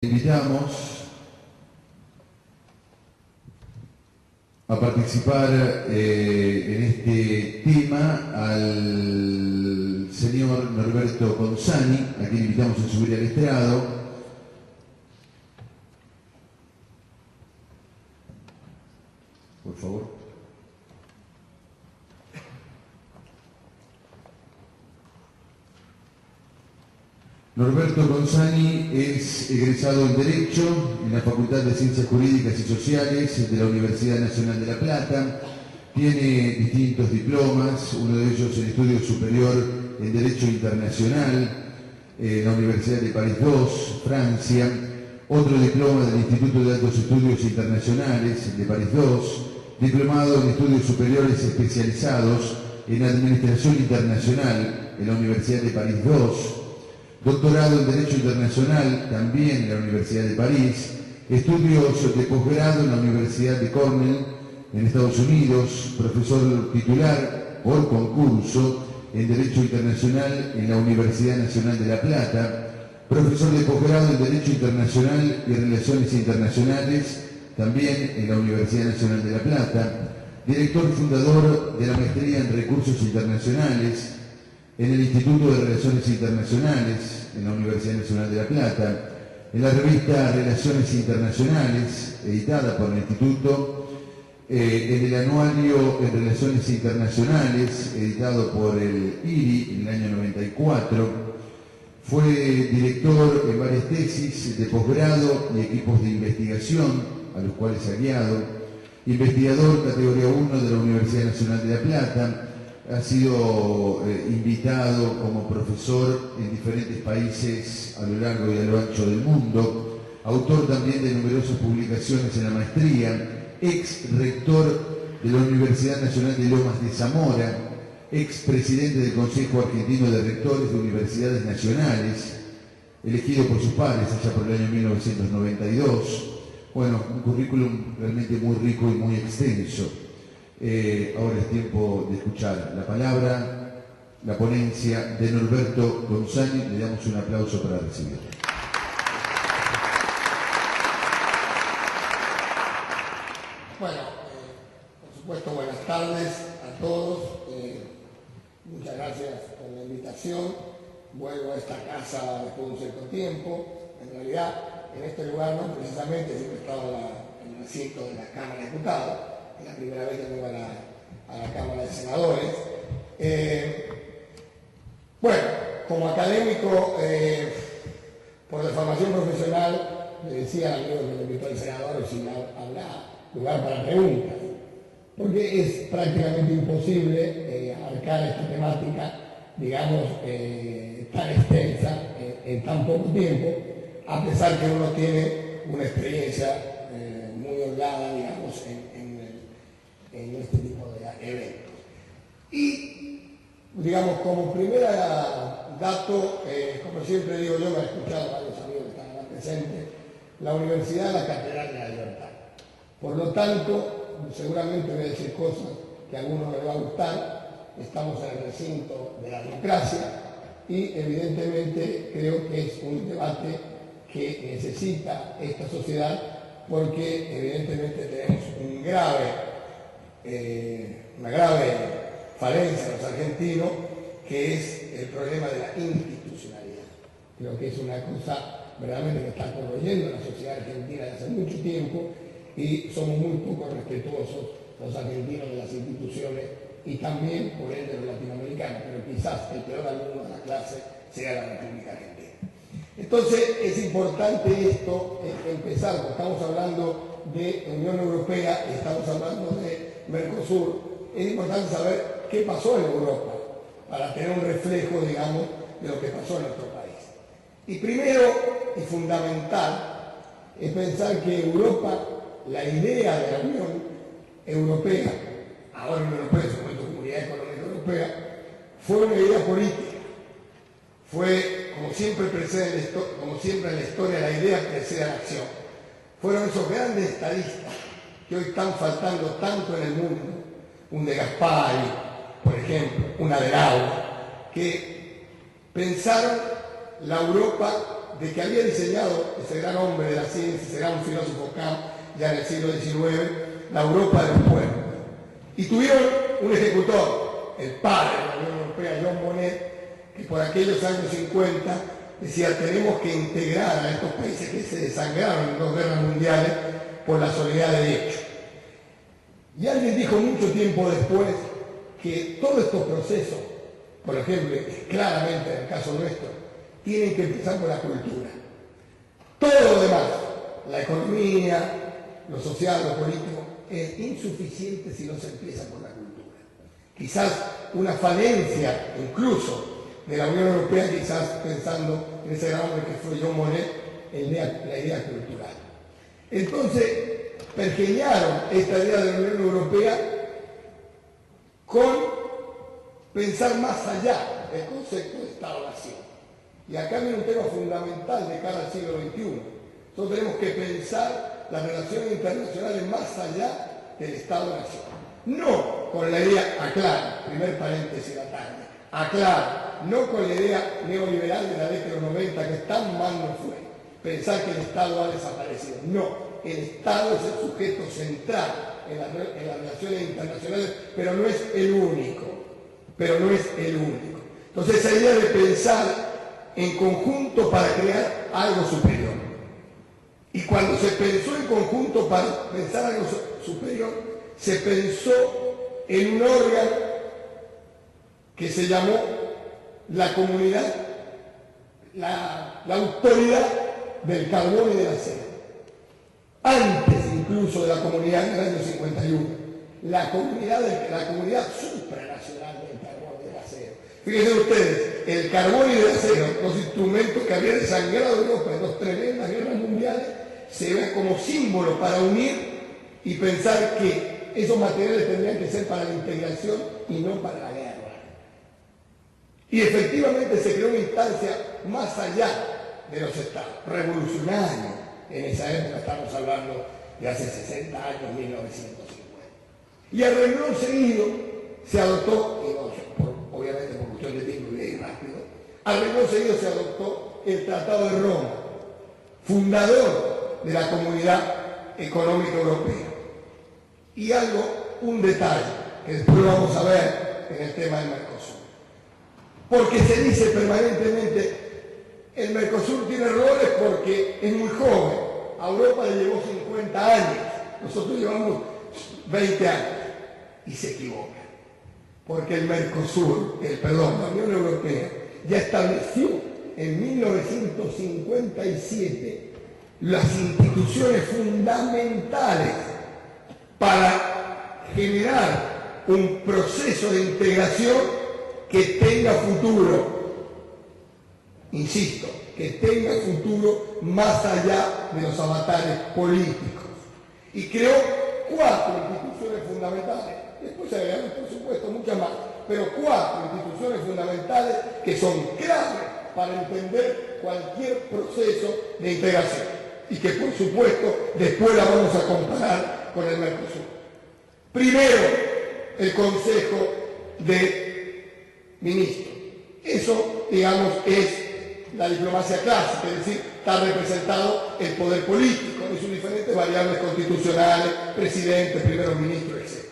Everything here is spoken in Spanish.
Invitamos a participar en este tema al señor Norberto Consani, a quien invitamos a subir al estrado. Por favor. Norberto Consani es egresado en Derecho en la Facultad de Ciencias Jurídicas y Sociales de la Universidad Nacional de La Plata. Tiene distintos diplomas, uno de ellos en Estudio Superior en Derecho Internacional en la Universidad de París II, Francia. Otro diploma del Instituto de Altos Estudios Internacionales de París II. Diplomado en Estudios Superiores Especializados en Administración Internacional en la Universidad de París II. Doctorado en Derecho Internacional, también en la Universidad de París, estudios de posgrado en la Universidad de Cornell, en Estados Unidos, profesor titular por concurso en Derecho Internacional en la Universidad Nacional de La Plata, profesor de posgrado en Derecho Internacional y Relaciones Internacionales, también en la Universidad Nacional de La Plata, director fundador de la Maestría en Recursos Internacionales, en el Instituto de Relaciones Internacionales, en la Universidad Nacional de La Plata, en la revista Relaciones Internacionales, editada por el Instituto, en el Anuario en Relaciones Internacionales, editado por el IRI en el año 94, fue director en varias tesis de posgrado y equipos de investigación, a los cuales ha guiado, investigador categoría 1 de la Universidad Nacional de La Plata. Ha sido invitado como profesor en diferentes países a lo largo y a lo ancho del mundo, autor también de numerosas publicaciones en la maestría, ex rector de la Universidad Nacional de Lomas de Zamora, ex presidente del Consejo Argentino de Rectores de Universidades Nacionales, elegido por sus pares allá por el año 1992. Bueno, un currículum realmente muy rico y muy extenso. Ahora es tiempo de escuchar la palabra, la ponencia de Norberto Consani. Le damos un aplauso para recibirlo. Bueno, por supuesto, buenas tardes a todos. Muchas gracias por la invitación. Vuelvo a esta casa después de un cierto tiempo. En realidad, en este lugar no precisamente, siempre estaba en el asiento de la Cámara de Diputados. Es la primera vez que vengo a la Cámara de Senadores. Bueno, como académico, por deformación profesional, le decía al amigo que me invitó al senador si habrá lugar para preguntas, porque es prácticamente imposible abarcar esta temática, digamos, tan extensa en tan poco tiempo, a pesar que uno tiene una experiencia muy holgada, digamos, en este tipo de eventos. Y, digamos, como primer dato, como siempre digo yo, me he escuchado a varios amigos que están acá presentes, la Universidad es la Catedral de la Libertad. Por lo tanto, seguramente voy a decir cosas que a algunos les va a gustar. Estamos en el recinto de la democracia y, evidentemente, creo que es un debate que necesita esta sociedad porque, evidentemente, tenemos una grave falencia en los argentinos, que es el problema de la institucionalidad. Creo que es una cosa verdaderamente que está corroyendo la sociedad argentina desde hace mucho tiempo y somos muy poco respetuosos los argentinos de las instituciones y también, por ende, los latinoamericanos, pero quizás el peor alumno de la clase sea la República Argentina. Entonces, es importante esto, empezar, porque estamos hablando de Unión Europea, estamos hablando de Mercosur. Es importante saber qué pasó en Europa para tener un reflejo, digamos, de lo que pasó en nuestro país. Y primero y fundamental es pensar que Europa, la idea de la Unión Europea, ahora Unión Europea, en su momento Comunidad Económica Europea, fue una idea política. Fue, como siempre en la historia, la idea precede a la acción. Fueron esos grandes estadistas que hoy están faltando tanto en el mundo, un De Gasperi, por ejemplo, un Adenauer, que pensaron la Europa de que había diseñado ese gran hombre de la ciencia, ese gran filósofo Kant, ya en el siglo XIX, la Europa de los pueblos. Y tuvieron un ejecutor, el padre de la Unión Europea, Jean Monnet, que por aquellos años 50 decía: tenemos que integrar a estos países que se desangraron en 2 guerras mundiales por la soledad de hecho. Y alguien dijo mucho tiempo después que todos estos procesos, por ejemplo, claramente en el caso nuestro, tienen que empezar por la cultura. Todo lo demás, la economía, lo social, lo político, es insuficiente si no se empieza por la cultura. Quizás una falencia incluso de la Unión Europea, quizás pensando en ese gran hombre que fue Jean Monnet, la idea cultural. Entonces, pergeñaron esta idea de la Unión Europea con pensar más allá del concepto de Estado-Nación. Y acá viene un tema fundamental de cara al siglo XXI. Nosotros tenemos que pensar las relaciones internacionales más allá del Estado-Nación. No con la idea, aclaro, primer paréntesis la tarde, aclaro, no con la idea neoliberal de la década de los 90 que tan mal nos fue, pensar que el Estado ha desaparecido. No, el Estado es el sujeto central en las relaciones internacionales, pero no es el único. Entonces esa idea de pensar en conjunto para crear algo superior. Y cuando se pensó en conjunto para pensar algo superior, se pensó en un órgano que se llamó la comunidad, la autoridad del carbón y del acero. Antes incluso de la comunidad en el año 51, la comunidad supranacional del carbón y del acero. Fíjense ustedes, el carbón y el acero, los instrumentos que habían desangrado Europa en 2 tremendas guerras mundiales, se ven como símbolo para unir y pensar que esos materiales tendrían que ser para la integración y no para la guerra. Y efectivamente se creó una instancia más allá de los estados, revolucionaria. En esa época estamos hablando de hace 60 años, 1950. Y al renglón seguido se adoptó, y no, obviamente por cuestión de tiempo y rápido, al renglón seguido se adoptó el Tratado de Roma, fundador de la Comunidad Económica Europea. Y un detalle que después vamos a ver en el tema del Mercosur. Porque se dice permanentemente: el Mercosur tiene errores porque es muy joven. A Europa le llevó 50 años, nosotros llevamos 20 años. Y se equivoca. Porque la Unión Europea ya estableció en 1957 las instituciones fundamentales para generar un proceso de integración que tenga futuro. Insisto, que tenga futuro más allá de los avatares políticos. Y creó 4 instituciones fundamentales. Después se agregaron, por supuesto, muchas más, pero 4 instituciones fundamentales que son claves para entender cualquier proceso de integración. Y que, por supuesto, después la vamos a comparar con el Mercosur. Primero, el Consejo de Ministros. Eso, digamos, es la diplomacia clásica, es decir, está representado el poder político en sus diferentes variables constitucionales, presidente, primeros ministros, etc.